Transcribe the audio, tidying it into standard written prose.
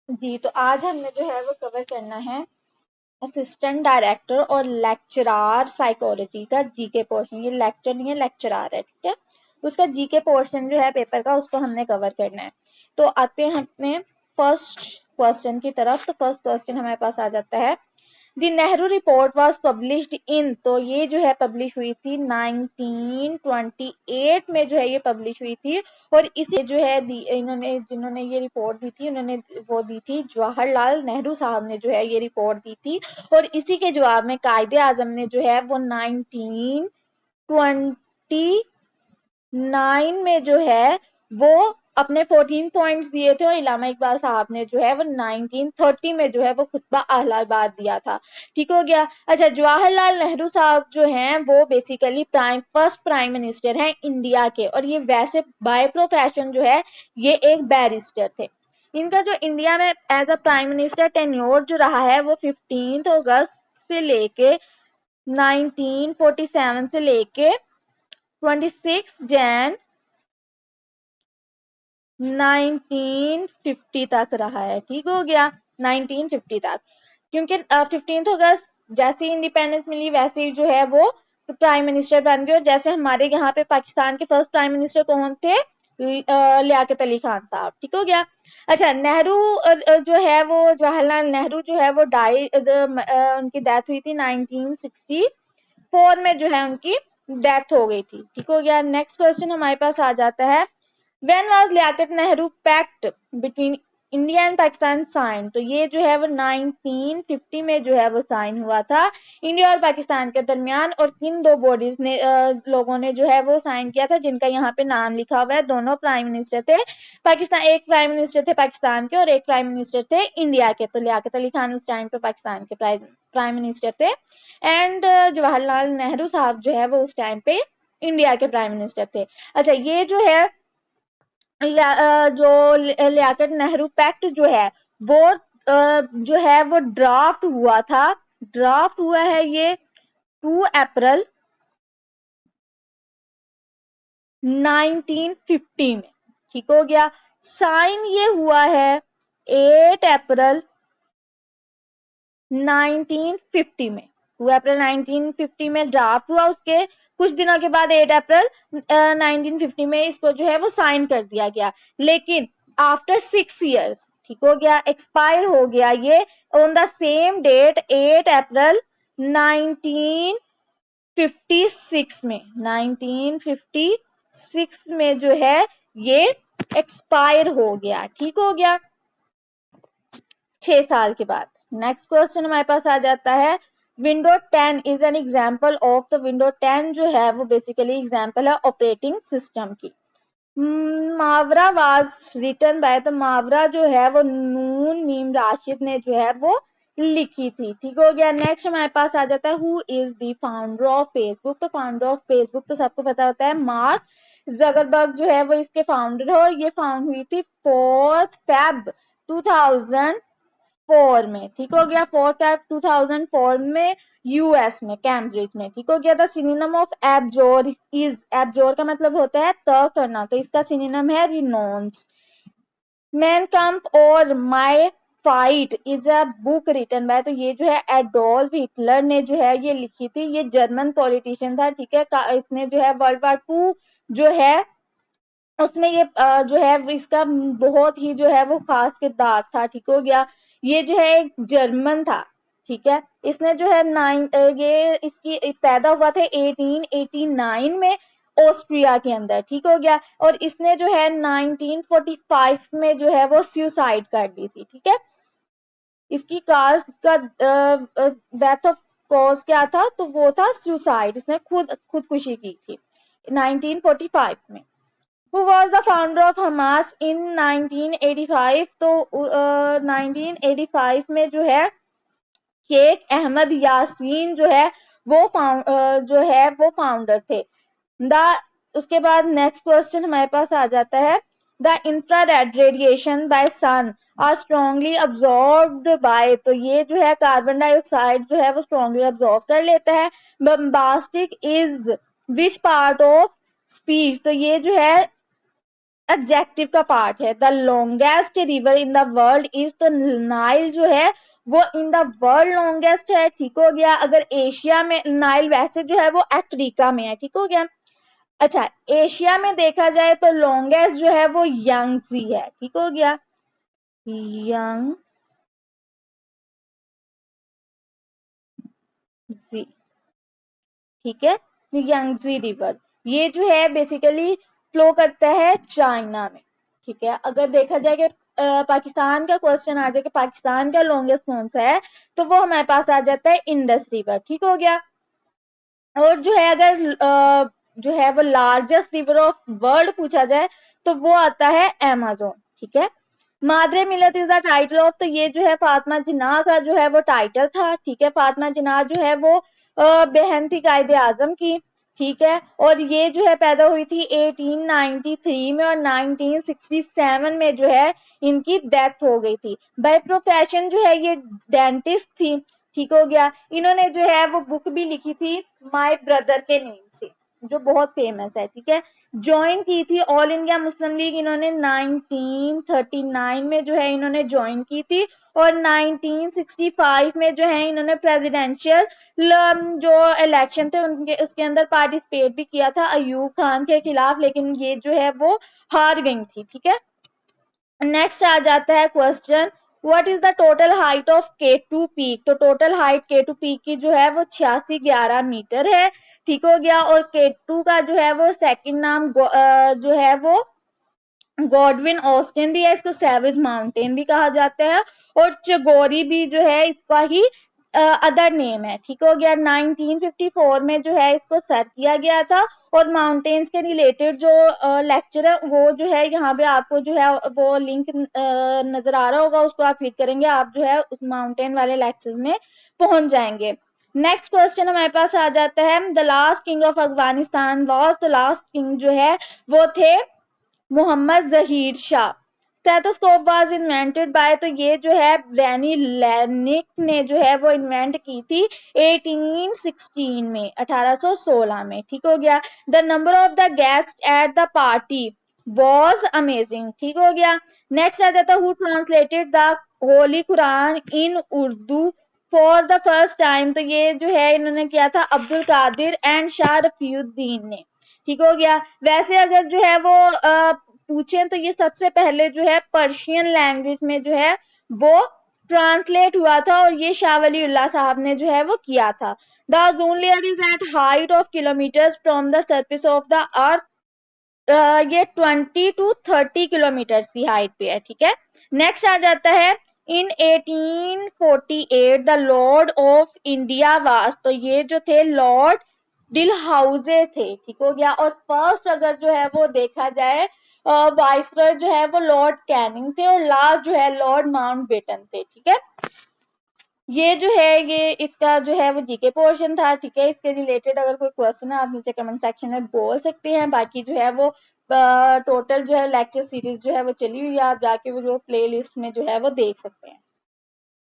जी, तो आज हमने जो है वो कवर करना है असिस्टेंट डायरेक्टर और लेक्चरार साइकोलॉजी का जीके पोर्शन। ये लेक्चर नहीं है, लेक्चरार है, ठीक है। उसका जीके पोर्शन जो है पेपर का, उसको हमने कवर करना है। तो आते हैं अपने फर्स्ट क्वेश्चन की तरफ। तो फर्स्ट क्वेश्चन हमारे पास आ जाता है, the Nehru report was published in, तो ये जो है पब्लिश हुई थी 1928 में, जो है ये पब्लिश हुई थी। और इसे जो है इन्होंने जिन्होंने ये रिपोर्ट दी थी, उन्होंने वो दी थी जवाहरलाल नेहरू साहब ने जो है ये रिपोर्ट दी थी। और इसी के जवाब में कायदे आजम ने जो है वो 1929 में जो है वो अपने 14 पॉइंट्स दिए थे। और इलामा इकबाल साहब ने जो है वो 1930 में जो है वो खुतबा अहलाबाद दिया था। ठीक हो गया। अच्छा, जवाहरलाल नेहरू साहब जो हैं वो बेसिकली फर्स्ट प्राइम मिनिस्टर हैं इंडिया के, और ये वैसे बाय प्रोफेशन जो है ये एक बैरिस्टर थे। इनका जो इंडिया में as a prime minister tenure जो रहा है वो 15 अगस्त से लेके 1947 से लेके 26 जैन 1950 तक रहा है। ठीक हो गया, 1950 तक। क्योंकि 15 अगस्त जैसे ही इंडिपेंडेंस मिली वैसे ही जो है वो प्राइम मिनिस्टर बन गए। और जैसे हमारे यहाँ पे पाकिस्तान के फर्स्ट प्राइम मिनिस्टर कौन थे, लियाकत अली खान साहब। ठीक हो गया। अच्छा, नेहरू जो है वो जवाहरलाल नेहरू जो है वो उनकी डेथ हुई थी 1964 में, जो है उनकी डेथ हो गई थी। ठीक हो गया। नेक्स्ट क्वेश्चन हमारे पास आ जाता है, when was Liaquat Nehru pact between India and Pakistan sign, तो ये जो है वो 1950 में जो है वो साइन हुआ था इंडिया और पाकिस्तान के दरमियान। और किन दो बॉडीज ने लोगों ने जो है वो साइन किया था, जिनका यहाँ पे नाम लिखा हुआ है। दोनों प्राइम मिनिस्टर थे पाकिस्तान, एक प्राइम मिनिस्टर थे पाकिस्तान के और एक प्राइम मिनिस्टर थे इंडिया के। तो लियाकत अली खान उस टाइम पे पाकिस्तान के प्राइम मिनिस्टर थे, एंड जवाहरलाल नेहरू साहब जो है वो उस टाइम पे इंडिया के प्राइम मिनिस्टर थे। अच्छा, ये जो है जो लियाकत नेहरू पैक्ट जो है वो जो है वो ड्राफ्ट हुआ था, ड्राफ्ट हुआ है ये 2 अप्रैल 1950 में। ठीक हो गया। साइन ये हुआ है 8 अप्रैल 1950 में। 2 अप्रैल 1950 में ड्राफ्ट हुआ, उसके कुछ दिनों के बाद 8 अप्रैल 1950 में इसको जो है वो साइन कर दिया गया। लेकिन आफ्टर 6 इयर्स, ठीक हो गया, एक्सपायर हो गया ये ऑन द सेम डेट 8 अप्रैल 1956 में। 1956 में जो है ये एक्सपायर हो गया। ठीक हो गया, 6 साल के बाद। नेक्स्ट क्वेश्चन हमारे पास आ जाता है, window 10 is an example of, तो विंडो 10 जो है वो बेसिकली एग्जाम्पल है ऑपरेटिंग सिस्टम की। मुहावरा वाज रिटन बाय, तो मुहावरा जो है वो नून मीम राशिद ने जो है वो लिखी थी। ठीक हो गया। नेक्स्ट हमारे पास आ जाता है, who is the founder of Facebook, तो फाउंडर ऑफ फेसबुक तो सबको पता होता है, मार्क जगरबर्ग जो है वो इसके फाउंडर है। और ये फाउंड हुई थी 4 फेब 2004 में। ठीक हो गया, 4 फेब 2004 में यूएस में, कैम्ब्रिज में। ठीक हो गया। द सिनोनिम ऑफ एबजोर इज, एबजोर का मतलब होता है त करना, तो इसका सिनोनिम है रिनोन्स। Mein Kampf or my fight is a book written by, तो ये जो है एडोल्फ हिटलर ने जो है ये लिखी थी। ये जर्मन पॉलिटिशियन था। ठीक है, इसने जो है वर्ल्ड वार 2 जो है उसमें ये जो है इसका बहुत ही जो है वो खास किरदार था। ठीक हो गया। ये जो है एक जर्मन था। ठीक है, इसने जो है ये इसकी पैदा हुआ था 1889 में ऑस्ट्रिया के अंदर। ठीक हो गया। और इसने जो है 1945 में जो है वो सुसाइड कर ली थी। ठीक है, इसकी कास्ट का डेथ ऑफ कॉज क्या था, तो वो था सुसाइड, इसने खुदकुशी की थी 1945 में। Who was the founder of Hamas in 1985, तो 1985 में जो है शेख अहमद यासीन जो है वो फाउंडर थे। द उसके बाद नेक्स्ट क्वेश्चन हमारे पास आ जाता है, the infrared radiation by sun are strongly absorbed by, तो ये जो है कार्बन डाइऑक्साइड जो है वो स्ट्रॉन्गली अब्सॉर्ब कर लेता है। Bombastic is which part of speech, तो ये जो है एडजेक्टिव का पार्ट है। The longest river in the world is, तो नाइल जो है वो इन द वर्ल्ड लॉन्गेस्ट है, ठीक हो गया। अगर एशिया में नाइल वैसे जो है वो अफ्रीका में है, ठीक हो गया। अच्छा, एशिया में देखा जाए तो लॉन्गेस्ट जो है वो यांगजी है, ठीक हो गया, यांगजी, ठीक है। यांगजी रिवर ये जो है बेसिकली फ्लो करता है चाइना में, ठीक है। अगर देखा जाए कि पाकिस्तान का क्वेश्चन आ जाए कि पाकिस्तान का लॉन्गेस्ट कौन सा है, तो वो हमारे पास आ जाता है इंडस रिवर, ठीक हो गया। और जो है अगर जो है वो लार्जेस्ट रिवर ऑफ वर्ल्ड पूछा जाए तो वो आता है अमेज़न, ठीक है। मादरे मिलत इज द टाइटल ऑफ, तो ये जो है फातिमा जिन्ना का जो है वो टाइटल था, ठीक है। फातिमा जिन्ना जो है वो बहन थी कायदे आजम की, ठीक है। और ये जो है पैदा हुई थी 1893 में, और 1967 में जो है इनकी डेथ हो गई थी। बाय प्रोफेशन जो है ये डेंटिस्ट थी, ठीक हो गया। इन्होंने जो है वो बुक भी लिखी थी माय ब्रदर के नेम से, जो बहुत फेमस है, ठीक है। ज्वाइन की थी ऑल इंडिया मुस्लिम लीग इन्होंने 1939 में जो है इन्होंने ज्वाइन की थी, और 1965 में जो है इन्होंने प्रेसिडेंशियल जो इलेक्शन थे उनके उसके अंदर पार्टिसिपेट भी किया था अयूब खान के खिलाफ, लेकिन ये जो है वो हार गई थी, ठीक है। नेक्स्ट आ जाता है question, what is the total height of K2 peak, तो टोटल हाइट K2 पीक की जो है वो 8611 मीटर है, ठीक हो गया। और K2 का जो है वो सेकंड नाम जो है वो गॉडविन ऑस्टिन भी है, इसको सैवेज माउंटेन भी कहा जाता है, और चगोरी भी जो है इसका ही अदर नेम है, ठीक हो गया। 1954 में जो है इसको सर्च किया गया था, और माउंटेन्स के रिलेटेड जो लेक्चर है वो जो है यहाँ पे आपको जो है वो लिंक नजर आ रहा होगा, उसको आप क्लिक करेंगे, आप जो है उस माउंटेन वाले लेक्चर में पहुंच जाएंगे। नेक्स्ट क्वेश्चन हमारे पास आ जाता है, the last king of Afghanistan was, the last king जो है वो थे Mohammed Zahir Shah. Stethoscope was invented by, तो ये जो है रैनी लैनिक ने जो है वो इन्वेंट की थी 1816 में, 1816 में, ठीक हो गया। The number of the guest at the party was amazing, ठीक हो गया। नेक्स्ट आ जाता है, who translated the Holi Quran in Urdu for the first time, तो ये जो है इन्होंने किया था अब्दुल कादिर एंड शाह रफीउद्दीन ने, ठीक हो गया। वैसे अगर जो है वो पूछें तो ये सबसे पहले जो है पर्शियन लैंग्वेज में जो है वो ट्रांसलेट हुआ था, और ये शाह वलीउल्लाह साहब ने जो है वो किया था। The ozone layer is at height of kilometres from the surface of the earth, ये 20 to 30 किलोमीटर की हाइट पे है, ठीक है। नेक्स्ट आ जाता है, इन 1848 द लॉर्ड ऑफ इंडिया वास, तो ये जो थे लॉर्ड डिलहाउजे थे, ठीक हो गया। और फर्स्ट अगर जो है वो देखा जाए वाइसरॉय जो है वो लॉर्ड कैनिंग थे, और लास्ट जो है लॉर्ड माउंटबेटन थे, ठीक है। ये जो है ये इसका जो है वो जीके पोर्शन था, ठीक है। इसके रिलेटेड अगर कोई क्वेश्चन है आप नीचे कमेंट सेक्शन में बोल सकते हैं। बाकी जो है वो टोटल जो है लेक्चर सीरीज जो है वो चली हुई है, आप जाके वो जो प्ले लिस्ट में जो है वो देख सकते हैं।